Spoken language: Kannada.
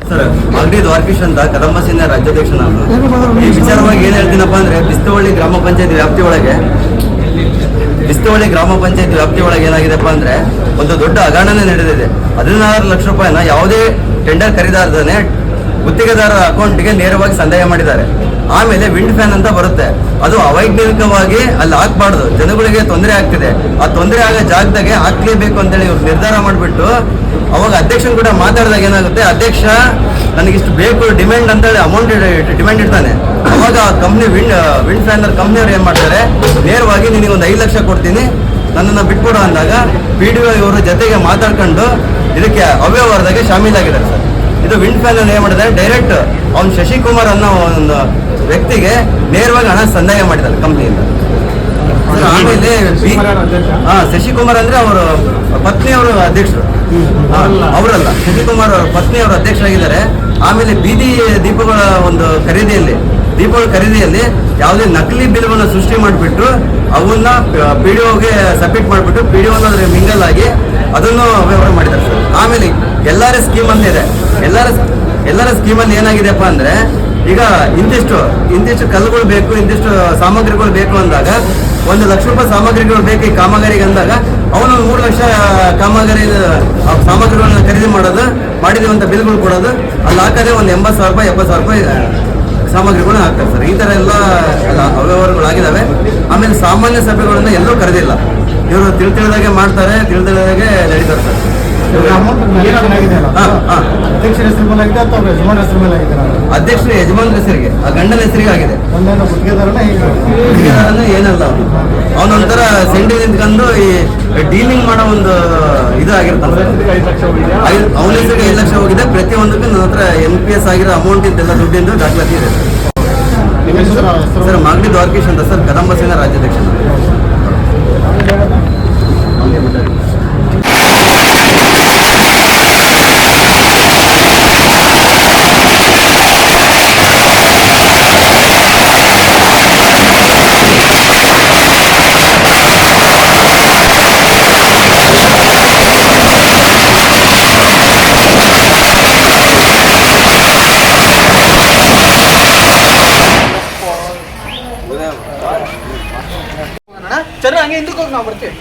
ಸರ್ ಮಾಗಡಿ ದ್ವಾರಕೀಶ್ ಅಂತ ಕದಂಬ ಸೇನೆ ರಾಜ್ಯಾಧ್ಯಕ್ಷ ನಾನು. ಈ ವಿಚಾರವಾಗಿ ಏನು ಹೇಳ್ತೀನಪ್ಪ ಅಂದರೆ ಬಿಸ್ತವಳ್ಳಿ ಗ್ರಾಮ ಪಂಚಾಯತ್ ವ್ಯಾಪ್ತಿ ಒಳಗೆ ಏನಾಗಿದೆಪ್ಪ ಅಂದರೆ ಒಂದು ದೊಡ್ಡ ಹಗರಣನೇ ನಡೆದಿದೆ. 16 ಲಕ್ಷ ರೂಪಾಯಿನ ಯಾವುದೇ ಟೆಂಡರ್ ಖರೀದಾರನೇ ಗುತ್ತಿಗೆದಾರರ ಅಕೌಂಟ್ಗೆ ನೇರವಾಗಿ ಸಂದಾಯ ಮಾಡಿದ್ದಾರೆ. ಆಮೇಲೆ ವಿಂಡ್ ಫ್ಯಾನ್ ಅಂತ ಬರುತ್ತೆ, ಅದು ಅವೈಜ್ಞಾನಿಕವಾಗಿ ಅಲ್ಲಿ ಹಾಕ್ಬಾರ್ದು, ಜನಗಳಿಗೆ ತೊಂದರೆ ಆಗ್ತಿದೆ. ಆ ತೊಂದರೆ ಆಗೋ ಜಾಗದಾಗೆ ಹಾಕ್ಲೇಬೇಕು ಅಂತೇಳಿ ಇವ್ರು ನಿರ್ಧಾರ ಮಾಡಿಬಿಟ್ಟು ಅವಾಗ ಅಧ್ಯಕ್ಷನ್ ಕೂಡ ಮಾತಾಡಿದಾಗ ಏನಾಗುತ್ತೆ, ಅಧ್ಯಕ್ಷ ನನಗಿಷ್ಟು ಬೇಕು ಡಿಮ್ಯಾಂಡ್ ಅಂತೇಳಿ ಅಮೌಂಟ್ ಡಿಮ್ಯಾಂಡ್ ಇಡ್ತಾನೆ. ಅವಾಗ ಆ ಕಂಪ್ನಿ ವಿಂಡ್ ಫ್ಯಾನರ್ ಕಂಪ್ನಿಯವ್ರು ಏನು ಮಾಡ್ತಾರೆ, ನೇರವಾಗಿ ನಿನಗೆ ಒಂದು 5 ಲಕ್ಷ ಕೊಡ್ತೀನಿ, ನನ್ನನ್ನು ಬಿಟ್ಕೊಡು ಅಂದಾಗ PDO ಇವರು ಜೊತೆಗೆ ಮಾತಾಡ್ಕೊಂಡು ಇದಕ್ಕೆ ಅವ್ಯವಹಾರದಾಗೆ ಶಾಮೀಲಾಗಿದ್ದಾರೆ ಸರ್. ಇದು ವಿಂಡ್ ಫ್ಯಾನ್ ಏನು ಮಾಡಿದ್ದಾರೆ, ಡೈರೆಕ್ಟ್ ಅವ್ನು ಶಶಿಕುಮಾರ್ ಅನ್ನೋ ಒಂದು ವ್ಯಕ್ತಿಗೆ ನೇರವಾಗಿ ಹಣ ಸಂದಾಯ ಮಾಡಿದ್ದಾರೆ ಕಂಪ್ನಿಯಿಂದ. ಆಮೇಲೆ ಶಶಿಕುಮಾರ್ ಅಂದ್ರೆ ಅವರು ಪತ್ನಿಯವರು ಅಧ್ಯಕ್ಷರು, ಅವರಲ್ಲ, ಶಶಿಕುಮಾರ್ ಅವರ ಪತ್ನಿಯವರು ಅಧ್ಯಕ್ಷರಾಗಿದ್ದಾರೆ. ಆಮೇಲೆ ಬೀದಿ ದೀಪಗಳ ಒಂದು ಖರೀದಿಯಲ್ಲಿ ಯಾವುದೇ ನಕಲಿ ಬಿಲ್ವನ್ನು ಸೃಷ್ಟಿ ಮಾಡಿಬಿಟ್ಟು ಅವನ್ನ PDOಗೆ ಸಬ್ಮಿಟ್ ಮಾಡಿಬಿಟ್ಟು PDO ಮಿಂಗಲ್ ಆಗಿ ಅದನ್ನು ವ್ಯವಹಾರ ಮಾಡಿದ್ದಾರೆ ಸರ್. ಆಮೇಲೆ ಎಲ್ಲರ ಸ್ಕೀಮ್ ಅಂತ ಇದೆ. ಎಲ್ಲರ ಸ್ಕೀಮಲ್ಲಿ ಏನಾಗಿದೆಪ್ಪ ಅಂದರೆ, ಈಗ ಇಂತಿಷ್ಟು ಕಲ್ಲುಗಳು ಬೇಕು, ಇಂತಿಷ್ಟು ಸಾಮಗ್ರಿಗಳು ಬೇಕು ಅಂದಾಗ 1 ಲಕ್ಷ ರೂಪಾಯಿ ಸಾಮಗ್ರಿಗಳು ಬೇಕು ಈ ಕಾಮಗಾರಿಗೆ ಅಂದಾಗ ಅವನು 3 ಲಕ್ಷ ಕಾಮಗಾರಿ ಸಾಮಗ್ರಿಗಳನ್ನ ಖರೀದಿ ಮಾಡಿದೀವಿ ಅಂತ ಬಿಲ್ಗಳು ಕೊಡೋದು, ಅಲ್ಲಿ ಹಾಕೋದೇ ಒಂದು 80,000 ರೂಪಾಯಿ 70,000 ರೂಪಾಯಿ ಸಾಮಗ್ರಿಗಳನ್ನ ಹಾಕ್ತಾರೆ ಸರ್. ಈ ಥರ ಎಲ್ಲ ಅವ್ಯವಹಾರಗಳಾಗಿದ್ದಾವೆ. ಆಮೇಲೆ ಸಾಮಾನ್ಯ ಸಭೆಗಳನ್ನ ಎಲ್ಲೂ ಕರೆದಿಲ್ಲ, ಇವರು ತಿಳಿದಾಗೆ ಮಾಡ್ತಾರೆ, ತಿಳಿದಾಗೆ ನಡೀತಾರೆ ಸರ್. ಅಧ್ಯಕ್ಷರ ಯಜಮಾನ್ರ ಹೆಸರಿಗೆ, ಆ ಗಂಡನ ಹೆಸರಿಗೆ ಆಗಿದೆ. ಏನಲ್ಲ, ಅವನೊಂಥರ ಸೆಂಡಿ ನಿಂತ್ಕೊಂಡು ಈ ಡೀಲಿಂಗ್ ಮಾಡೋ ಒಂದು ಇದು ಆಗಿರ್ತಾನೆ. ಅವನ ಹೆಸರಿಗೆ 5 ಲಕ್ಷ ಹೋಗಿದೆ. ಪ್ರತಿಯೊಂದಕ್ಕೂ ನನ್ನ ಹತ್ರ NPS ಆಗಿರೋ ಅಮೌಂಟ್ ಇಂದೆಲ್ಲ ದುಡ್ಡಿಂದು ದಾಖಲಾತಿ ಇದೆ ಸರ್. ಮಾಗಡಿ ದ್ವಾರಕೀಶ್ ಅಂತ ಸರ್, ಕದಂಬ ಸೇನಾ ರಾಜ್ಯಾಧ್ಯಕ್ಷ. ಹಂಗೆ ಹಿಂದಕ್ಕೆ ಹೋಗಿ ನಾವು ಬರ್ತೀವಿ.